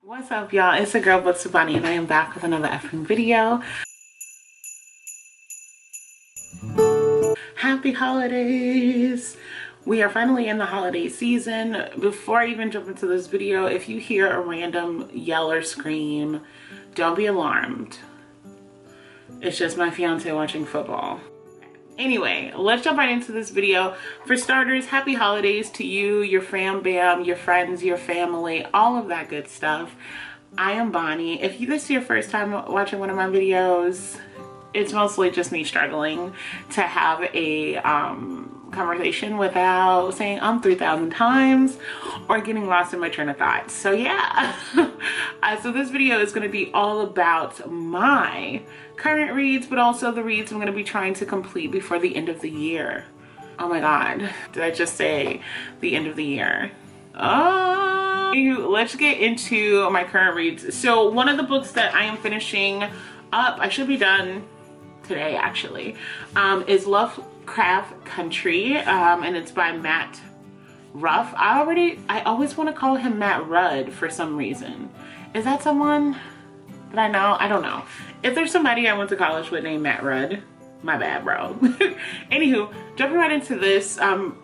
What's up, y'all? It's the girl Book Besties, and I am back with another effing video. Happy holidays! We are finally in the holiday season. Before I even jump into this video, if you hear a random yell or scream, don't be alarmed. It's just my fiance watching football. Anyway, let's jump right into this video. For starters, happy holidays to you, your fam bam, your friends, your family, all of that good stuff. I am Bonnie. If this is your first time watching one of my videos, it's mostly just me struggling to have a conversation without saying 3,000 times or getting lost in my train of thought. So yeah, so this video is going to be all about my current reads, but also the reads I'm going to be trying to complete before the end of the year. Oh my god, did I just say the end of the year? Let's get into my current reads. So one of the books that I am finishing up, I should be done today actually, is Lovecraft Country, and it's by Matt Ruff. I always want to call him Matt Rudd for some reason. Is that someone that I know? I don't know. If there's somebody I went to college with named Matt Rudd, my bad, bro. Anywho, jumping right into this,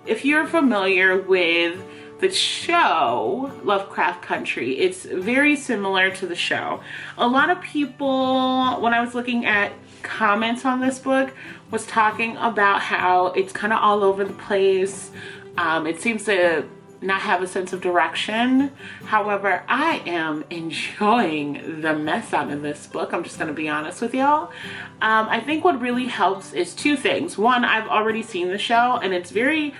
if you're familiar with the show Lovecraft Country, it's very similar to the show. A lot of people, when I was looking at comments on this book, was talking about how it's kind of all over the place. It seems to not have a sense of direction. However, I am enjoying the mess out of this book. I'm just going to be honest with y'all. I think what really helps is two things. One, I've already seen the show, and it's very,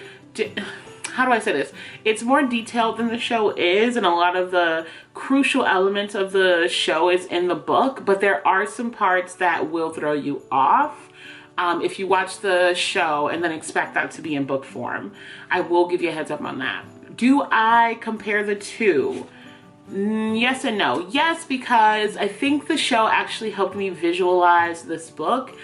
how do I say this? It's more detailed than the show is, and a lot of the crucial elements of the show is in the book, but there are some parts that will throw you off if you watch the show and then expect that to be in book form. I will give you a heads up on that. Do I compare the two? Yes and no. Yes, because I think the show actually helped me visualize this book,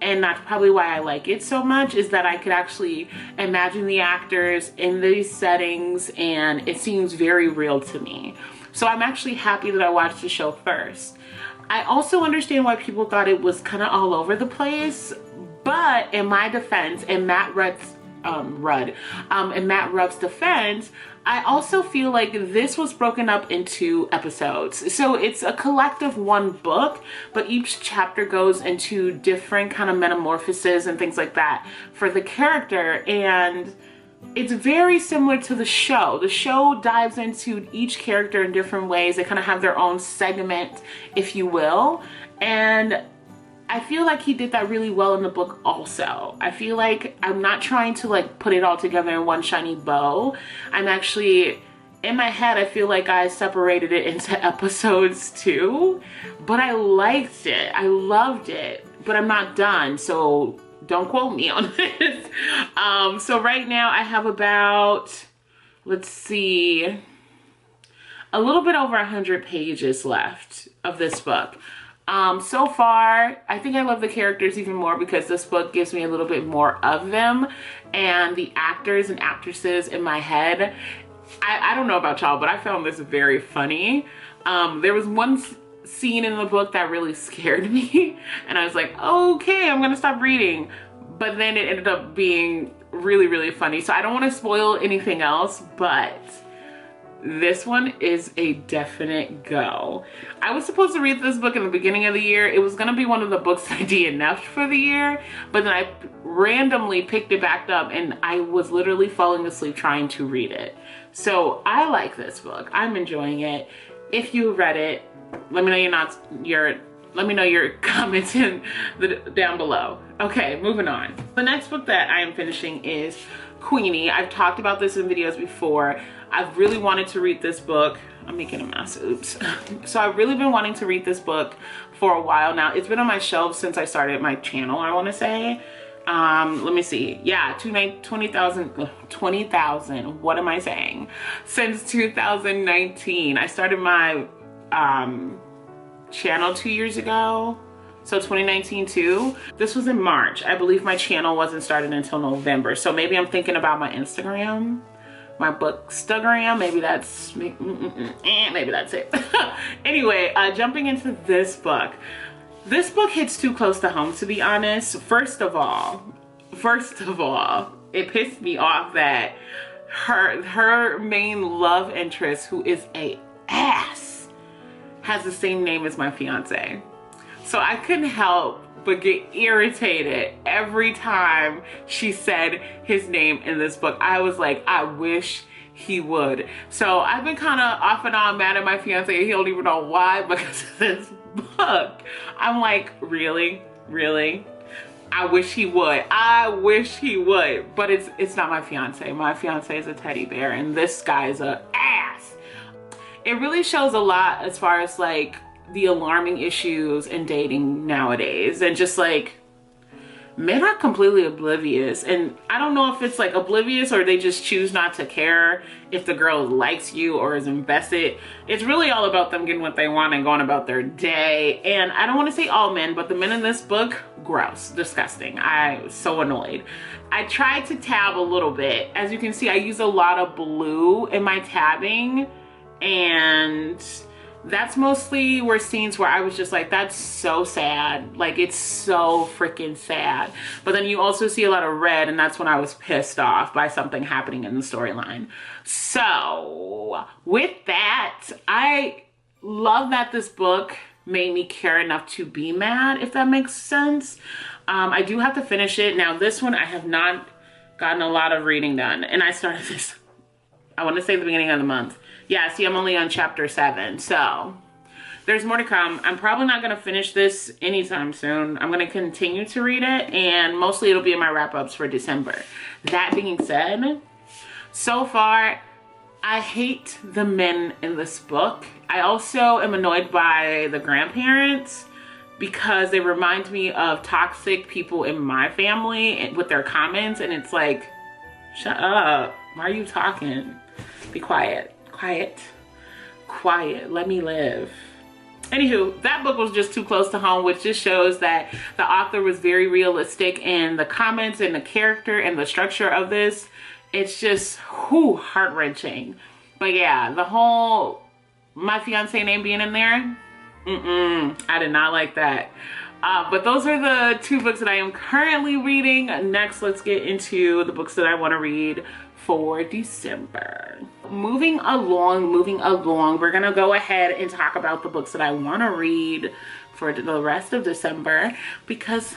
and that's probably why I like it so much, is that I could actually imagine the actors in these settings, and it seems very real to me. So I'm actually happy that I watched the show first. I also understand why people thought it was kind of all over the place, but in my defense, in Matt Rudd's defense, I also feel like this was broken up into episodes. So it's a collective one book, but each chapter goes into different kind of metamorphoses and things like that for the character, and it's very similar to the show. The show dives into each character in different ways. They kind of have their own segment, if you will, and I feel like he did that really well in the book also. I feel like I'm not trying to like put it all together in one shiny bow. I'm actually, in my head, I feel like I separated it into episodes too, but I liked it. I loved it, but I'm not done, so don't quote me on this. So right now I have about, let's see, a little bit over 100 pages left of this book. So far, I think I love the characters even more because this book gives me a little bit more of them, and the actors and actresses in my head, I don't know about y'all, but I found this very funny. There was one scene in the book that really scared me, and I was like, okay, I'm gonna stop reading. But then it ended up being really, really funny. So I don't want to spoil anything else, but this one is a definite go. I was supposed to read this book in the beginning of the year. It was gonna be one of the books I DNF'd for the year, but then I randomly picked it back up, and I was literally falling asleep trying to read it. So I like this book. I'm enjoying it. If you read it, let me know your comments down below. Okay, moving on. The next book that I am finishing is Queenie. I've talked about this in videos before. I've really wanted to read this book. I'm making a mess, oops. So I've really been wanting to read this book for a while now. It's been on my shelf since I started my channel, I want to say. Let me see. Yeah, 20,000, what am I saying? Since 2019. I started my channel 2 years ago. So 2019 too. This was in March. I believe my channel wasn't started until November. So maybe I'm thinking about my Instagram. my bookstagram. Maybe that's maybe that's it. Anyway, jumping into this book. This book hits too close to home, to be honest. First of all, it pissed me off that her main love interest, who is a ass, has the same name as my fiance. So I couldn't help but get irritated every time she said his name in this book. I was like, I wish he would. So I've been kind of off and on mad at my fiance. He don't even know why, because of this book. I'm like, really? I wish he would. But it's not my fiance. My fiance is a teddy bear, and this guy is a ass. It really shows a lot as far as like the alarming issues in dating nowadays, and just like men are completely oblivious. And I don't know if it's like oblivious or they just choose not to care if the girl likes you or is invested. It's really all about them getting what they want and going about their day. And I don't want to say all men, but the men in this book, gross, disgusting. I was so annoyed. I tried to tab a little bit. As you can see, I use a lot of blue in my tabbing, and that's mostly where scenes where I was just like, that's so sad. Like, it's so freaking sad. But then you also see a lot of red, and that's when I was pissed off by something happening in the storyline. So with that, I love that this book made me care enough to be mad, if that makes sense. I do have to finish it. Now, this one, I have not gotten a lot of reading done. And I started this, I want to say the beginning of the month. Yeah, see, I'm only on chapter 7, so there's more to come. I'm probably not going to finish this anytime soon. I'm going to continue to read it, and mostly it'll be in my wrap-ups for December. That being said, so far, I hate the men in this book. I also am annoyed by the grandparents because they remind me of toxic people in my family with their comments, and it's like, shut up. Why are you talking? Be quiet. Quiet, let me live. Anywho, that book was just too close to home, which just shows that the author was very realistic in the comments and the character and the structure of this. It's just heart-wrenching. But yeah, the whole my fiance name being in there, I did not like that. But those are the 2 books that I am currently reading. Next, let's get into the books that I want to read for December. Moving along, we're gonna go ahead and talk about the books that I want to read for the rest of December, because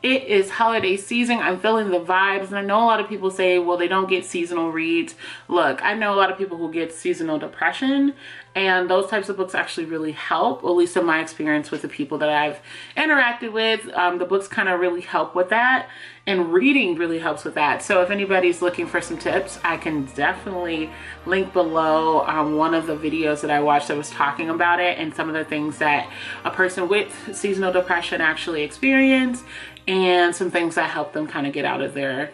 it is holiday season. I'm feeling the vibes, and I know a lot of people say, well, they don't get seasonal reads. Look, I know a lot of people who get seasonal depression, and those types of books actually really help, at least in my experience with the people that I've interacted with. The books kind of really help with that, and reading really helps with that. So if anybody's looking for some tips, I can definitely link below one of the videos that I watched that was talking about it, and some of the things that a person with seasonal depression actually experience, and some things that help them kind of get out of their,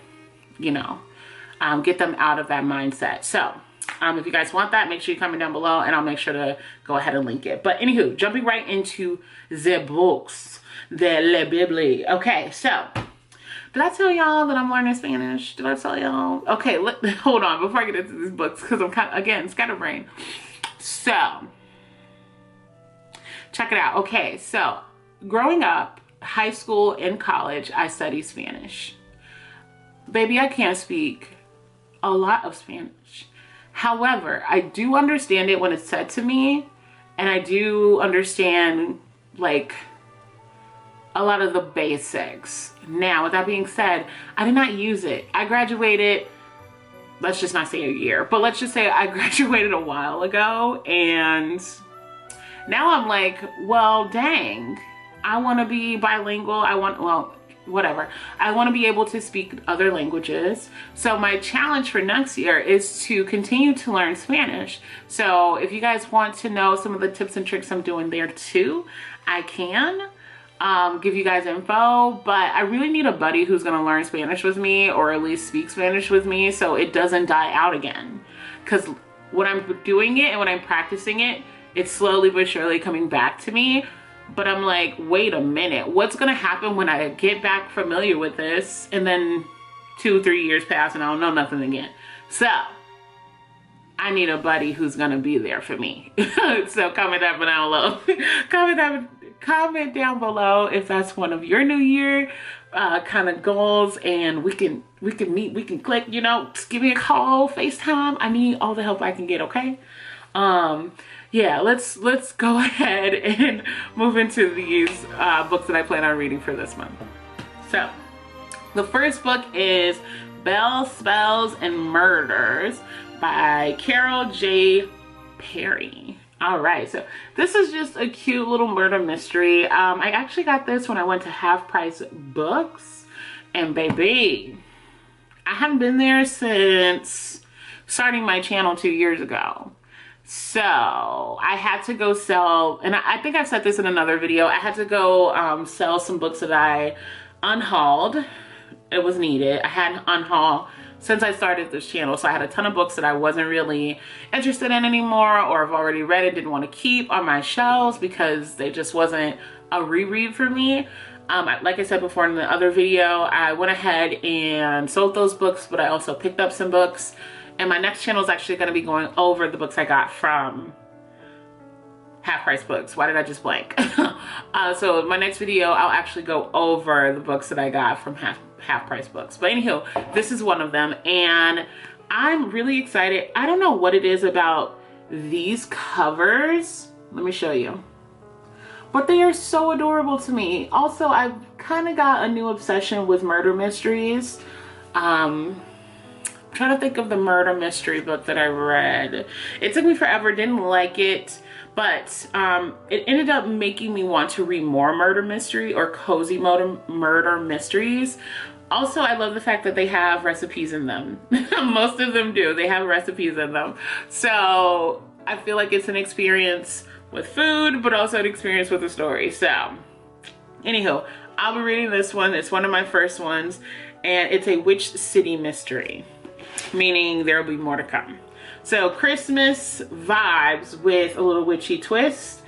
get them out of that mindset. So if you guys want that, make sure you comment down below, and I'll make sure to go ahead and link it. But anywho, jumping right into the books, the Bible. Okay, so did I tell y'all that I'm learning Spanish? Did I tell y'all? Okay, hold on before I get into these books, because I'm again scatterbrained. So check it out. Okay, so growing up, high school and college, I studied Spanish. Baby, I can't speak a lot of Spanish. However, I do understand it when it's said to me, and I do understand like a lot of the basics. Now, with that being said, I did not use it. I graduated, let's just not say a year, but let's just say I graduated a while ago, and now I'm like, well, dang, I want to be bilingual. I want to be able to speak other languages. So my challenge for next year is to continue to learn Spanish. So if you guys want to know some of the tips and tricks I'm doing there too, I can give you guys info, but I really need a buddy who's going to learn Spanish with me, or at least speak Spanish with me, so it doesn't die out again. Because when I'm doing it and when I'm practicing it, it's slowly but surely coming back to me. But I'm like, wait a minute, what's gonna happen when I get back familiar with this, and then 2-3 years pass and I don't know nothing again? So I need a buddy who's gonna be there for me. So comment that down below. Comment down below if that's one of your New Year kind of goals, and we can meet, we can click, you know, just give me a call, FaceTime. I need all the help I can get, okay? Yeah, let's go ahead and move into these books that I plan on reading for this month. So the first book is Bell, Spells, and Murders by Carol J. Perry. All right, so this is just a cute little murder mystery. I actually got this when I went to Half Price Books, and baby, I haven't been there since starting my channel 2 years ago. So I had to go sell, and I think I've said this in another video, I had to go sell some books that I unhauled. It was needed. I hadn't unhauled since I started this channel, so I had a ton of books that I wasn't really interested in anymore, or I've already read it, didn't want to keep on my shelves because they just wasn't a reread for me. Like I said before in the other video, I went ahead and sold those books, but I also picked up some books, and my next channel is actually going to be going over the books I got from Half Price Books. Why did I just blank? So my next video, I'll actually go over the books that I got from Half Price Books. But anywho, this is one of them, and I'm really excited. I don't know what it is about these covers. Let me show you. But they are so adorable to me. Also, I've kind of got a new obsession with murder mysteries. I'm trying to think of the murder mystery book that I read. It took me forever, didn't like it. But it ended up making me want to read more murder mystery or cozy murder mysteries. Also, I love the fact that they have recipes in them. Most of them do. They have recipes in them. So I feel like it's an experience with food, but also an experience with a story. So anywho, I'll be reading this one. It's one of my first ones, and it's a witch city mystery, meaning there will be more to come. So Christmas vibes with a little witchy twist.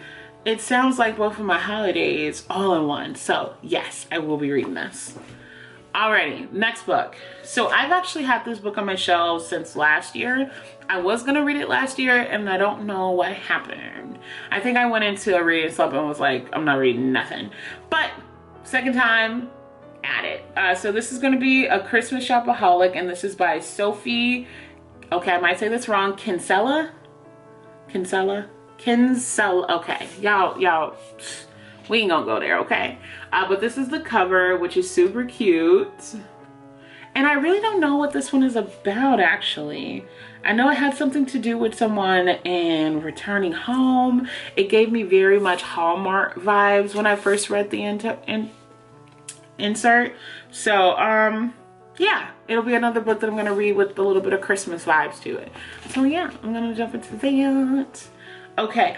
It sounds like both of my holidays all in one. So yes, I will be reading this. Alrighty, next book. So I've actually had this book on my shelves since last year. I was gonna read it last year, and I don't know what happened. I think I went into a reading slump and was like, I'm not reading nothing. But second time at it. So this is gonna be A Christmas Shopaholic, and this is by Sophie, okay, I might say this wrong, Kinsella, okay, y'all, we ain't gonna go there, okay? But this is the cover, which is super cute. And I really don't know what this one is about, actually. I know it had something to do with someone and returning home. It gave me very much Hallmark vibes when I first read the insert. So, yeah, it'll be another book that I'm gonna read with a little bit of Christmas vibes to it. So yeah, I'm gonna jump into that. Okay,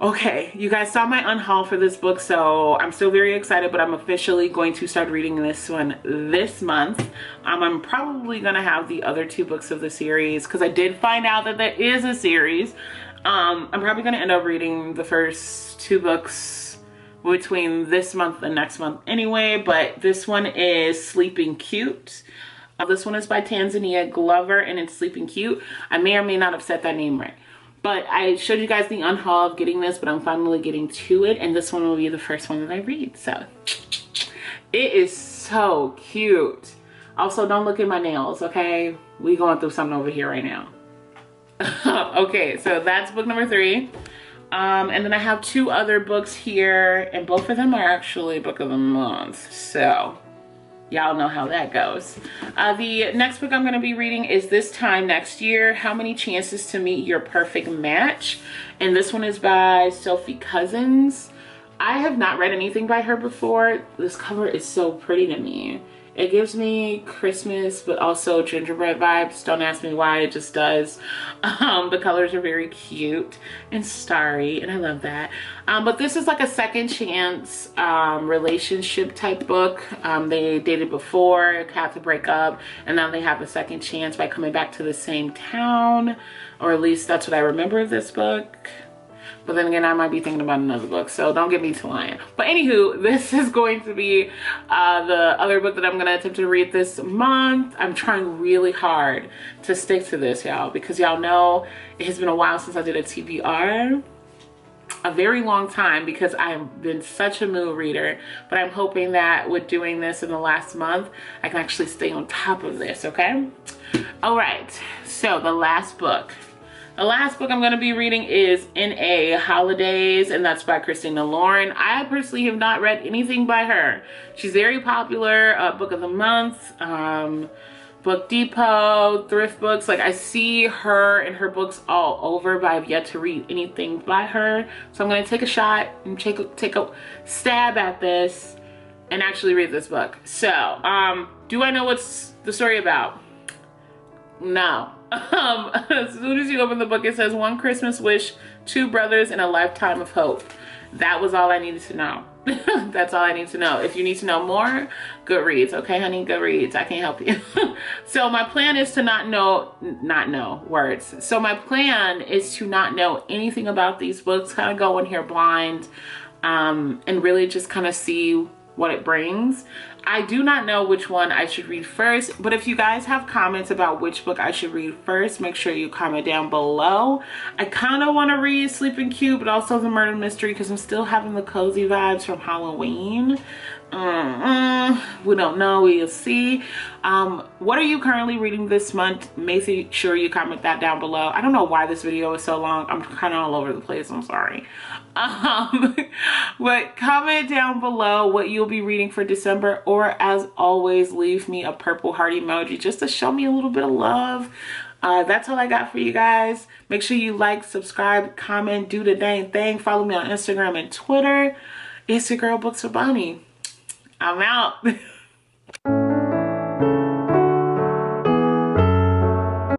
okay, you guys saw my unhaul for this book, so I'm still very excited, but I'm officially going to start reading this one this month. I'm probably gonna have the other two books of the series, because I did find out that there is a series. I'm probably gonna end up reading the first two books between this month and next month anyway, but this one is Sleeping Cute. This one is by Tanzania Glover, and it's Sleeping Cute. I may or may not have said that name right. But I showed you guys the unhaul of getting this, but I'm finally getting to it, and this one will be the first one that I read. So it is so cute. Also, don't look at my nails, okay? We going through something over here right now. Okay, so that's book number 3. And then I have 2 other books here, and both of them are actually book of the month. So y'all know how that goes. The next book I'm going to be reading is This Time Next Year, How Many Chances to Meet Your Perfect Match? And this one is by Sophie Cousins. I have not read anything by her before. This cover is so pretty to me. It gives me Christmas, but also gingerbread vibes. Don't ask me why, it just does. The colors are very cute and starry, and I love that. But this is like a second chance relationship type book. They dated before, had to break up, and now they have a second chance by coming back to the same town, or at least that's what I remember of this book. But then again, I might be thinking about another book, so don't get me to lying. But anywho, this is going to be the other book that I'm going to attempt to read this month. I'm trying really hard to stick to this, y'all, because y'all know it has been a while since I did a TBR. A very long time, because I've been such a mood reader, but I'm hoping that with doing this in the last month, I can actually stay on top of this, okay? All right, so the last book I'm going to be reading is N.A. Holidays, and that's by Christina Lauren. I personally have not read anything by her. She's very popular, book of the month, Book Depot, thrift books. Like, I see her and her books all over, but I've yet to read anything by her. So I'm going to take a shot and take a stab at this and actually read this book. So, do I know what's the story about? No. As soon as you open the book, it says one Christmas wish, two brothers, and a lifetime of hope. That was all I needed to know. That's all I need to know. If you need to know more, Goodreads. Okay, honey, Goodreads. I can't help you. So my plan is to not know words. So my plan is to not know anything about these books, kind of go in here blind, and really just kind of see what it brings. I do not know which one I should read first, but if you guys have comments about which book I should read first, make sure you comment down below. I kind of want to read Sleeping Cute, but also the murder mystery, because I'm still having the cozy vibes from Halloween. We don't know, we'll see. What are you currently reading this month? Make sure you comment that down below. I don't know why this video is so long. I'm kind of all over the place, I'm sorry. But comment down below what you'll be reading for December, or as always, leave me a purple heart emoji just to show me a little bit of love. That's all I got for you guys. Make sure you like, subscribe, comment, do the dang thing. Follow me on Instagram and Twitter. It's your girl, Books with Bonnie. I'm out.